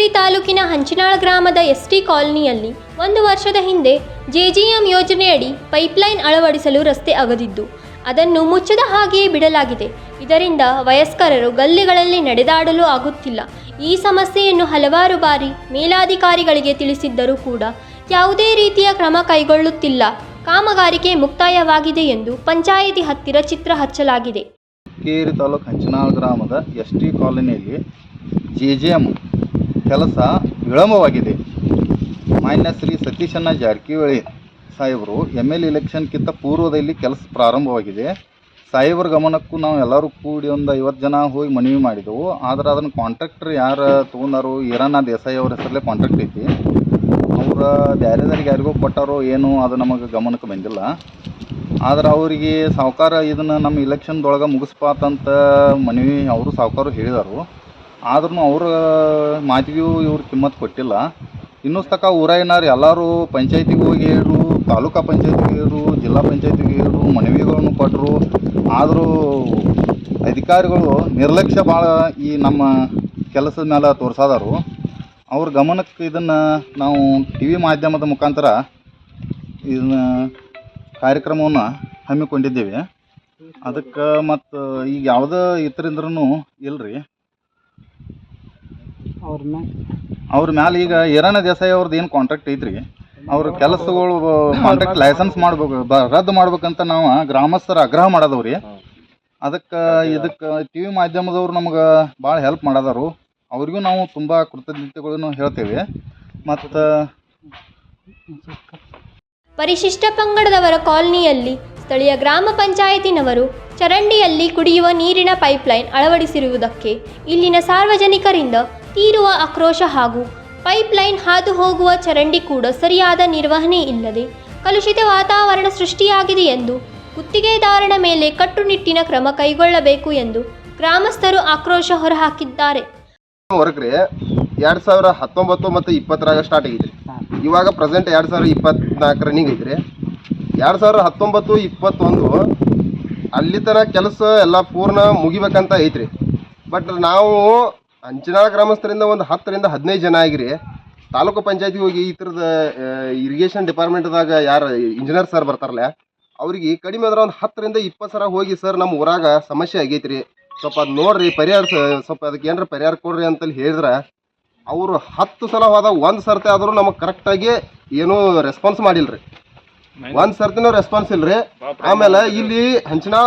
ಹುಕ್ಕೇರಿ ತಾಲೂಕಿನ ಹಂಚಿನಾಳ ಗ್ರಾಮದ ಎಸ್ಟಿ ಕಾಲನಿಯಲ್ಲಿ 1 ವರ್ಷದ ಹಿಂದೆ ಜೆಜಿಎಂ ಯೋಜನೆಯಡಿ ಪೈಪ್ಲೈನ್ ಅಳವಡಿಸಲು ರಸ್ತೆ ಅಗೆದಿದ್ದು ಅದನ್ನು ಮುಚ್ಚದ ಹಾಗೆಯೇ ಬಿಡಲಾಗಿದೆ. ಇದರಿಂದ ವಯಸ್ಕರರು ಗಲ್ಲಿಗಳಲ್ಲಿ ನಡೆದಾಡಲು ಆಗುತ್ತಿಲ್ಲ. ಈ ಸಮಸ್ಯೆಯನ್ನು ಹಲವಾರು ಬಾರಿ ಮೇಲಾಧಿಕಾರಿಗಳಿಗೆ ತಿಳಿಸಿದ್ದರೂ ಕೂಡ ಯಾವುದೇ ರೀತಿಯ ಕ್ರಮ ಕೈಗೊಳ್ಳುತ್ತಿಲ್ಲ. ಕಾಮಗಾರಿಕೆ ಮುಕ್ತಾಯವಾಗಿದೆ ಎಂದು ಪಂಚಾಯಿತಿ ಹತ್ತಿರ ಚಿತ್ರ ಹಚ್ಚಲಾಗಿದೆ. ಹುಕ್ಕೇರಿ ತಾಲೂಕು ಹಂಚಿನಾಳ ಗ್ರಾಮದ ಎಸ್ಟಿ ಕಾಲನಿಯಲ್ಲಿ ಜೆಜಿಎಂ ಕೆಲಸ ವಿಳಂಬವಾಗಿದೆ. ಮಾನ್ಯ ಶ್ರೀ ಸತೀಶಣ್ಣ ಜಾರಕಿಹೊಳಿ ಸಾಹೇಬರು ML ಇಲೆಕ್ಷನ್ಗಿಂತ ಪೂರ್ವದಲ್ಲಿ ಕೆಲಸ ಪ್ರಾರಂಭವಾಗಿದೆ. ಸಾಹೇಬರ ಗಮನಕ್ಕೂ ನಾವು ಎಲ್ಲರೂ ಕೂಡಿ ಒಂದು 50 ಜನ ಹೋಗಿ ಮನವಿ ಮಾಡಿದೆವು. ಆದರೆ ಅದನ್ನು ಕಾಂಟ್ರಾಕ್ಟರ್ ಯಾರು ತೊಗೊಂಡಾರೋ ಈರಣ್ಣ ದೇಸಾಯಿ ಅವ್ರ ಹೆಸರಲ್ಲೇ ಕಾಂಟ್ರಾಕ್ಟ್ ಐತಿ. ಅವ್ರು ಬೇರೆದವ್ರಿಗೆ ಯಾರಿಗೂ ಕೊಟ್ಟಾರೋ ಏನು ಅದು ನಮಗೆ ಗಮನಕ್ಕೆ ಬಂದಿಲ್ಲ. ಆದ್ರೆ ಅವರಿಗೆ ಸಾಹುಕಾರ ಇದನ್ನು ನಮ್ಮ ಇಲೆಕ್ಷನ್ದೊಳಗೆ ಮುಗಿಸ್ಪಾತಂತ ಮನವಿ ಅವರು ಸಾಹುಕಾರು ಹೇಳಿದರು. ಆದ್ರೂ ಅವ್ರ ಮಾತಿಗೂ ಇವ್ರು ಕಿಮ್ಮತ್ತು ಕೊಟ್ಟಿಲ್ಲ. ಇನ್ನೂ ತನಕ ಊರಾಗಿನಾರು ಎಲ್ಲರೂ ಪಂಚಾಯತಿಗೆ ಹೋಗಿ ಹೇಳಿದ್ರು, ತಾಲೂಕಾ ಪಂಚಾಯತಿಗೆ ಹೇಳಿದ್ರು, ಜಿಲ್ಲಾ ಪಂಚಾಯತಿಗೆ ಹೇಳಿದ್ರು, ಮನವಿಗಳನ್ನು ಕೊಟ್ಟರು. ಆದರೂ ಅಧಿಕಾರಿಗಳು ನಿರ್ಲಕ್ಷ್ಯ ಭಾಳ ಈ ನಮ್ಮ ಕೆಲಸದ ಮೇಲೆ ತೋರಿಸಾದರು. ಅವ್ರ ಗಮನಕ್ಕೆ ಇದನ್ನು ನಾವು TV ಮಾಧ್ಯಮದ ಮುಖಾಂತರ ಇದನ್ನ ಕಾರ್ಯಕ್ರಮವನ್ನು ಹಮ್ಮಿಕೊಂಡಿದ್ದೇವೆ. ಅದಕ್ಕೆ ಮತ್ತು ಈಗ ಯಾವುದೇ ಇತರಿಂದ್ರೂ ಇಲ್ಲರಿ. ಅವ್ರ ಮ್ಯಾಲೆ ಈಗ ಈರಣ್ಣ ದೇಸಾಯಿ ಅವ್ರದ್ದು ಏನು ಕಾಂಟ್ರಾಕ್ಟ್ ಐತ್ರಿ, ಅವ್ರ ಕೆಲಸಗಳು ಕಾಂಟ್ರಾಕ್ಟ್ ಲೈಸೆನ್ಸ್ ಮಾಡ್ಬೇಕು, ರದ್ದು ಮಾಡ್ಬೇಕಂತ ನಾವು ಗ್ರಾಮಸ್ಥರ ಆಗ್ರಹ ಮಾಡದವ್ರಿ. ಅದಕ್ಕೆ ಇದಕ್ಕೆ TV ಮಾಧ್ಯಮದವ್ರು ನಮ್ಗೆ ಭಾಳ ಹೆಲ್ಪ್ ಮಾಡದಾರು. ಅವ್ರಿಗೂ ನಾವು ತುಂಬ ಕೃತಜ್ಞತೆಗಳನ್ನು ಹೇಳ್ತೇವೆ. ಮತ್ತು ಪರಿಶಿಷ್ಟ ಪಂಗಡದವರ ಕಾಲನಿಯಲ್ಲಿ ಸ್ಥಳೀಯ ಗ್ರಾಮ ಪಂಚಾಯತಿನವರು ಚರಂಡಿಯಲ್ಲಿ ಕುಡಿಯುವ ನೀರಿನ ಪೈಪ್ಲೈನ್ ಅಳವಡಿಸಿರುವುದಕ್ಕೆ ಇಲ್ಲಿನ ಸಾರ್ವಜನಿಕರಿಂದ ತೀರುವ ಆಕ್ರೋಶ ಹಾಗೂ ಪೈಪ್ಲೈನ್ ಹಾದು ಹೋಗುವ ಚರಂಡಿ ಕೂಡ ಸರಿಯಾದ ನಿರ್ವಹಣೆ ಇಲ್ಲದೆ ಕಲುಷಿತ ವಾತಾವರಣ ಸೃಷ್ಟಿಯಾಗಿದೆ ಎಂದು ಗುತ್ತಿಗೆದಾರನ ಮೇಲೆ ಕಟ್ಟುನಿಟ್ಟಿನ ಕ್ರಮ ಕೈಗೊಳ್ಳಬೇಕು ಎಂದು ಗ್ರಾಮಸ್ಥರು ಆಕ್ರೋಶ ಹೊರಹಾಕಿದ್ದಾರೆ. ವರ್ಕ್ರಿ 2019 ಮತ್ತು 20 ಸ್ಟಾರ್ಟ್ ಆಗಿದ್ರಿ. ಇವಾಗ ಪ್ರೆಸೆಂಟ್ 2024 ರನ್ನಿಂಗ್ ಐತ್ರಿ. 2019, 21 ಅಲ್ಲಿ ತನಕ ಕೆಲಸ ಎಲ್ಲ ಪೂರ್ಣ ಮುಗಿಬೇಕಂತ ಐತ್ರಿ. ಬಟ್ ನಾವು ಹಂಚಿನಾಳ ಗ್ರಾಮಸ್ಥರಿಂದ ಒಂದು 10 ರಿಂದ 15 ಜನ ಆಗಿರಿ ತಾಲೂಕು ಪಂಚಾಯತಿಗೆ ಹೋಗಿ ಈ ಥರದ ಇರಿಗೇಷನ್ ಡಿಪಾರ್ಟ್ಮೆಂಟ್ದಾಗ ಯಾರು ಇಂಜಿನಿಯರ್ ಸರ್ ಬರ್ತಾರಲ್ಲ ಅವ್ರಿಗೆ ಕಡಿಮೆ ಅಂದ್ರೆ ಒಂದು 10 ರಿಂದ 20 ಸಲ ಹೋಗಿ ಸರ್ ನಮ್ಮ ಊರಾಗ ಸಮಸ್ಯೆ ಆಗೈತ್ರಿ, ಸ್ವಲ್ಪ ಅದು ನೋಡ್ರಿ, ಪರಿಹಾರ ಸ್ವಲ್ಪ ಅದಕ್ಕೆ ಏನಾರ ಪರಿಹಾರ ಕೊಡ್ರಿ ಅಂತಲ್ಲಿ ಹೇಳಿದ್ರೆ ಅವರು 10 ಸಲ ಹೋದಾಗ 1 ಸರ್ತಿ ಆದರೂ ನಮಗೆ ಕರೆಕ್ಟಾಗಿ ಏನೂ ರೆಸ್ಪಾನ್ಸ್ ಮಾಡಿಲ್ರಿ. 1 ಸರ್ತಿನೂ ರೆಸ್ಪಾನ್ಸ್ ಇಲ್ರಿ. ಆಮೇಲೆ ಇಲ್ಲಿ ಹಂಚಿನಾಳ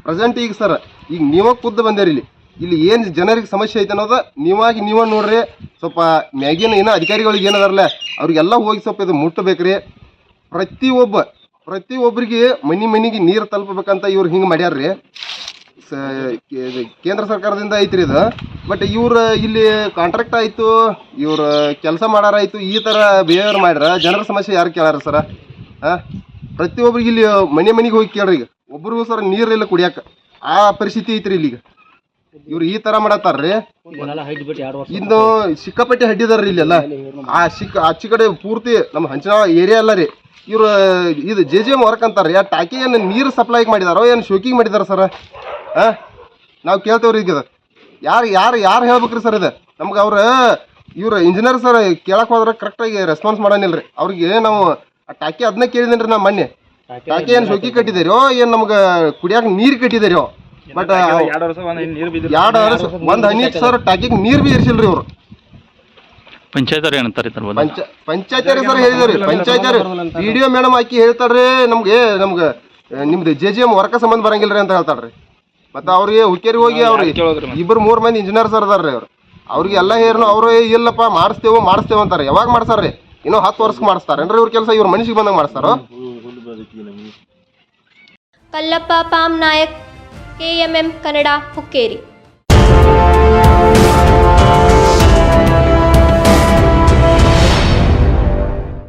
ಪ್ರೆಸೆಂಟ್ ಈಗ ಸರ್ ಈಗ ನೀವೇ ಖುದ್ದು ಬಂದಿರಿ. ಇಲ್ಲಿ ಏನು ಜನರಿಗೆ ಸಮಸ್ಯೆ ಐತೆ ಅನ್ನೋದು ನೀವೇ ನೋಡ್ರಿ. ಸ್ವಲ್ಪ ಮ್ಯಾಗಿನ ಏನೋ ಅಧಿಕಾರಿಗಳಿಗೆ ಏನದಾರಲ್ಲ ಅವ್ರಿಗೆಲ್ಲ ಹೋಗಿ ಸ್ವಲ್ಪ ಇದು ಮುಟ್ಟಬೇಕ್ರಿ. ಪ್ರತಿಯೊಬ್ಬರಿಗೆ ಮನೆಗೆ ನೀರು ತಲುಪಬೇಕಂತ ಇವ್ರು ಹಿಂಗೆ ಮಾಡ್ಯಾರ್ರಿ. ಕೇಂದ್ರ ಸರ್ಕಾರದಿಂದ ಐತ್ರಿ ಇದು. ಬಟ್ ಇವ್ರು ಇಲ್ಲಿ ಕಾಂಟ್ರಾಕ್ಟ್ ಆಯಿತು, ಇವ್ರು ಕೆಲಸ ಮಾಡಾರಾಯ್ತು, ಈ ಥರ ಬಿಹೇವಿಯರ್ ಮಾಡ್ಯಾರ. ಜನರ ಸಮಸ್ಯೆ ಯಾರು ಕೇಳಾರ ಸರ? ಪ್ರತಿಯೊಬ್ಬರಿಗೆ ಇಲ್ಲಿ ಮನೆಗೆ ಹೋಗಿ ಕೇಳ್ರಿ. ಈಗ ಒಬ್ರಿಗೂ ಸರ್ ನೀರಿಲ್ಲ ಕುಡಿಯಕ್ಕೆ, ಆ ಪರಿಸ್ಥಿತಿ ಐತ್ರಿ ಇಲ್ಲಿಗ. ಇವ್ರು ಈ ಥರ ಮಾಡತ್ತಾರ್ರಿ. ಇನ್ನು ಸಿಕ್ಕಾಪಟ್ಟೆ ಹಡ್ಡಿದಾರ್ರಿ ಇಲ್ಲೆಲ್ಲ. ಆಚೆ ಕಡೆ ಪೂರ್ತಿ ನಮ್ಮ ಹಂಚಿನಾಳ ಏರಿಯಾ ಅಲ್ಲ ರೀ. ಇವರು ಇದು JGM ವರ್ಕ್ ಅಂತಾರೆ. ಆ ಟಾಕಿಯನ್ನು ನೀರು ಸಪ್ಲೈ ಮಾಡಿದಾರೋ ಏನು ಶೋಕಿಂಗ್ ಮಾಡಿದಾರ ಸರ್? ನಾವು ಕೇಳ್ತೇವ್ರಿ. ಈಗ ಯಾರು ಹೇಳ್ಬೇಕ್ರಿ ಸರ್? ಇದು ನಮ್ಗೆ ಇವ್ರು ಇಂಜಿನಿಯರ್ ಸರ್ ಕೇಳಕ್ಕೆ ಹೋದ್ರೆ ಕರೆಕ್ಟಾಗಿ ರೆಸ್ಪಾನ್ಸ್ ಮಾಡಾನಿಲ್ರಿ. ಅವ್ರಿಗೆ ನಾವು ಆ ಟಾಕಿ ಅದನ್ನ ಕೇಳಿದೇನ್ರಿ. ನಾ ಮೊನ್ನೆ ಟಾಕಿ ಏನು ಶೋಕಿ ಕಟ್ಟಿದಾರೋ ಏನು ನಮ್ಗೆ ಕುಡಿಯಾಕ ನೀರು ಕಟ್ಟಿದಾರೋ? ಬಟ್ 2 ವರ್ಷ ಒಂದು ಹನಿ ಸರ್ ಟಾಕಿಗೆ ನೀರು ಬಿ ಇರಿಸಿಲ್ರಿ ಇವರು. ಪಂಚಾಯತ್ ಪಂಚಾಯತ್ ಸರ್ ಹೇಳಿದ್ರಿ. ಪಂಚಾಯತ್ PDO ಮೇಡಮ್ ಹಾಕಿ ಹೇಳ್ತಾರ್ರಿ ನಮ್ಗೆ ನಿಮ್ದು JGM ವರ್ಕ ಸಂಬಂಧ ಬರಂಗಿಲ್ರಿ ಅಂತ ಹೇಳ್ತಾರ್ರಿ. ಮತ್ತು ಅವ್ರಿಗೆ ಹುಕ್ಕೇರಿ ಹೋಗಿ ಅವ್ರಿಗೆ 2-3 ಮಂದಿ ಇಂಜಿನಿಯರ್ ಸರ್ ಅದಾರ್ರಿ. ಅವ್ರಿಗೆ ಎಲ್ಲ ಹೇರ್ನು ಅವರು ಇಲ್ಲಪ್ಪ ಮಾಡಿಸ್ತೇವೆ ಅಂತಾರೆ. ಯಾವಾಗ ಮಾಡ್ಸಾರ್ರಿ? ಇನ್ನೂ 10 ವರ್ಷಕ್ಕೆ ಮಾಡಿಸ್ತಾರೇನ್ರಿ ಇವ್ರ ಕೆಲಸ? ಇವ್ರ ಮನುಷ್ಯಗೆ ಬಂದಾಗ ಮಾಡಿಸ್ತಾರೋ? ಕಲ್ಲಪ್ಪ ಪಾಮ್ ನಾಯಕ್, KMM ಕನ್ನಡ, ಹುಕ್ಕೇರಿ.